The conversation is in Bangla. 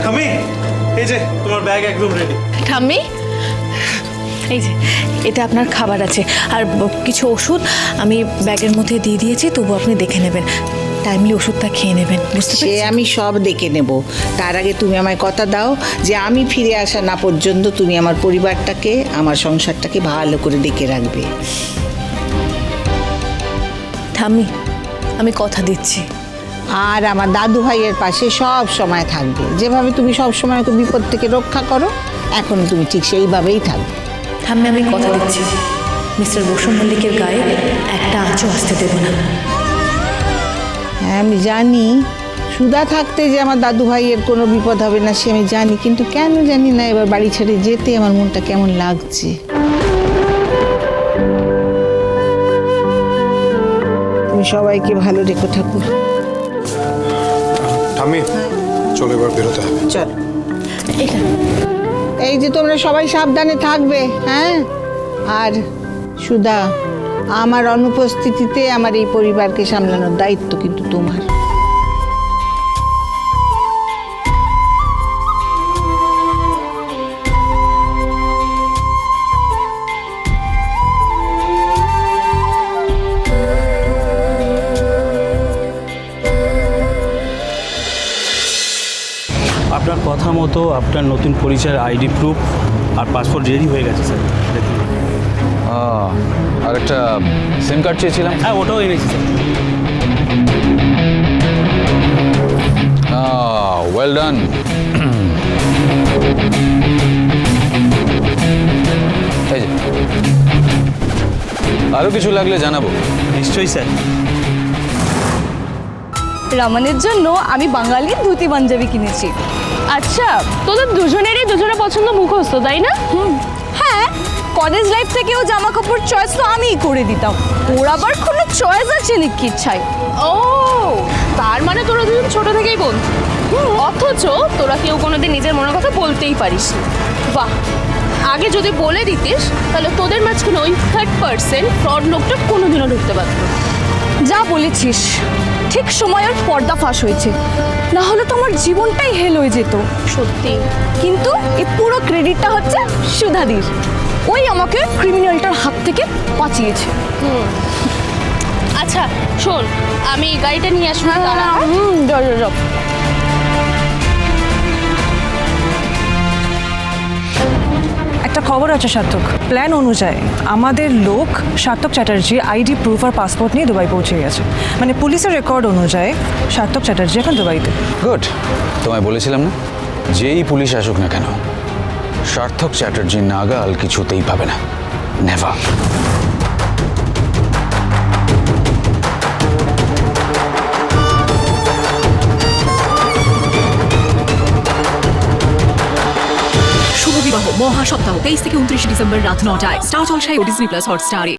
ঠাম্মি, এই যে তোমার ব্যাগ একদম রেডি। ঠাম্মি, এই যে এটা আপনার খাবার আছে, আর কিছু ওষুধ আমি ব্যাগের মধ্যে দিয়ে দিয়েছি, তবু আপনি দেখে নেবেন, টাইমলি ওষুধটা খেয়ে নেবেন, বুঝতে সে পেরেছেন? আমি সব দেখে নেব। তার আগে তুমি আমায় কথা দাও যে আমি ফিরে আসা না পর্যন্ত তুমি আমার পরিবারটাকে, আমার সংসারটাকে ভালো করে দেখে রাখবে। ঠাম্মি, আমি কথা দিচ্ছি। আর আমার দাদু ভাইয়ের পাশে সব সময় থাকবে। যেভাবে তুমি সব সময় ওকে বিপদ থেকে রক্ষা করো, এখন তুমি ঠিক সেইভাবেই থাকবে। ঠাম্মি, আমি কথা দিচ্ছি, মিস্টার বসু মল্লিকের গায়ে একটা আঁচও আসতে দেব না। হ্যাঁ, আমি জানি সুধা থাকতে যে আমার দাদু ভাইয়ের কোনো বিপদ হবে না, সে আমি জানি, কিন্তু কেন জানি না এবার বাড়ি ছেড়ে যেতে আমার মনটা কেমন লাগছে। তুমি সবাইকে ভালো রেখো ঠাকুর। ঠাম্মি, চলো এবার বেরোতে হবে। চল, এটা এই যে তোমরা সবাই সাবধানে থাকবে, হ্যাঁ? আর সুধা, আমার অনুপস্থিতিতে আমার এই পরিবারকে সামলানোর দায়িত্ব কিন্তু তোমার। আপনার কথা মতো আপনার নতুন পরিচয়ের আইডি প্রুফ আর পাসপোর্ট রেডি হয়ে গেছে স্যার, দেখুন। আর একটা সিম কার্ড চেয়েছিলাম। হ্যাঁ, ওটাও এনেছি স্যার। Well done. এই যে, আরো কিছু লাগলে জানাবো। নিশ্চয়ই স্যার। রামানের জন্য আমি বাঙালির ধুতি পাঞ্জাবি কিনেছি। আচ্ছা, তোদের দুজনেরই দুজনে পছন্দ মুখস্থ, তাই না? হ্যাঁ, কলেজ লাইফ থেকেও জামা কাপড় চয়েস তো আমিই করে দিতাম, ওর আবার কোনো চয়েস আছে নাকি ইচ্ছায়। ও, তার মানে তোরা দুজন ছোট থেকেই বন্ধু, অথচ তোরা কেউ কোনোদিন নিজের মনের কথা বলতেই পারিস না। বাহ, আগে যদি বলে দিতিস তাহলে তোদের মাঝখানে ওই 3rd ফ্রড লোকটা কোনোদিনও ঢুকতে পারত না। যা বলেছিস, ঠিক সময় ওর পর্দা ফাঁস হয়েছে, না হলে তো আমার জীবনটাই হেল হয়ে যেত। সত্যি। কিন্তু এই পুরো ক্রেডিটটা হচ্ছে সুধাদির, ওই আমাকে ক্রিমিনালটার হাত থেকে বাঁচিয়েছে। আচ্ছা শোন, আমি গাড়িটা নিয়ে আসবো। যাও। একটা খবর আছে সার্থক, প্ল্যান অনুযায়ী আমাদের লোক সার্থক চ্যাটার্জি আইডি প্রুফ আর পাসপোর্ট নিয়ে দুবাই পৌঁছে গেছে। মানে পুলিশের রেকর্ড অনুযায়ী সার্থক চ্যাটার্জি এখন দুবাইতে। গুড, তোমায় বলেছিলাম না, যেই পুলিশ আসুক না কেন সার্থক চ্যাটার্জি নাগাল কিছুতেই পাবে না, নেভার। শুভ বিবাহ মহাসপ্তাহ 23 থেকে 29 ডিসেম্বর রাত 9টায় স্টার জলসায় ও ডিজনি প্লাস হটস্টারে।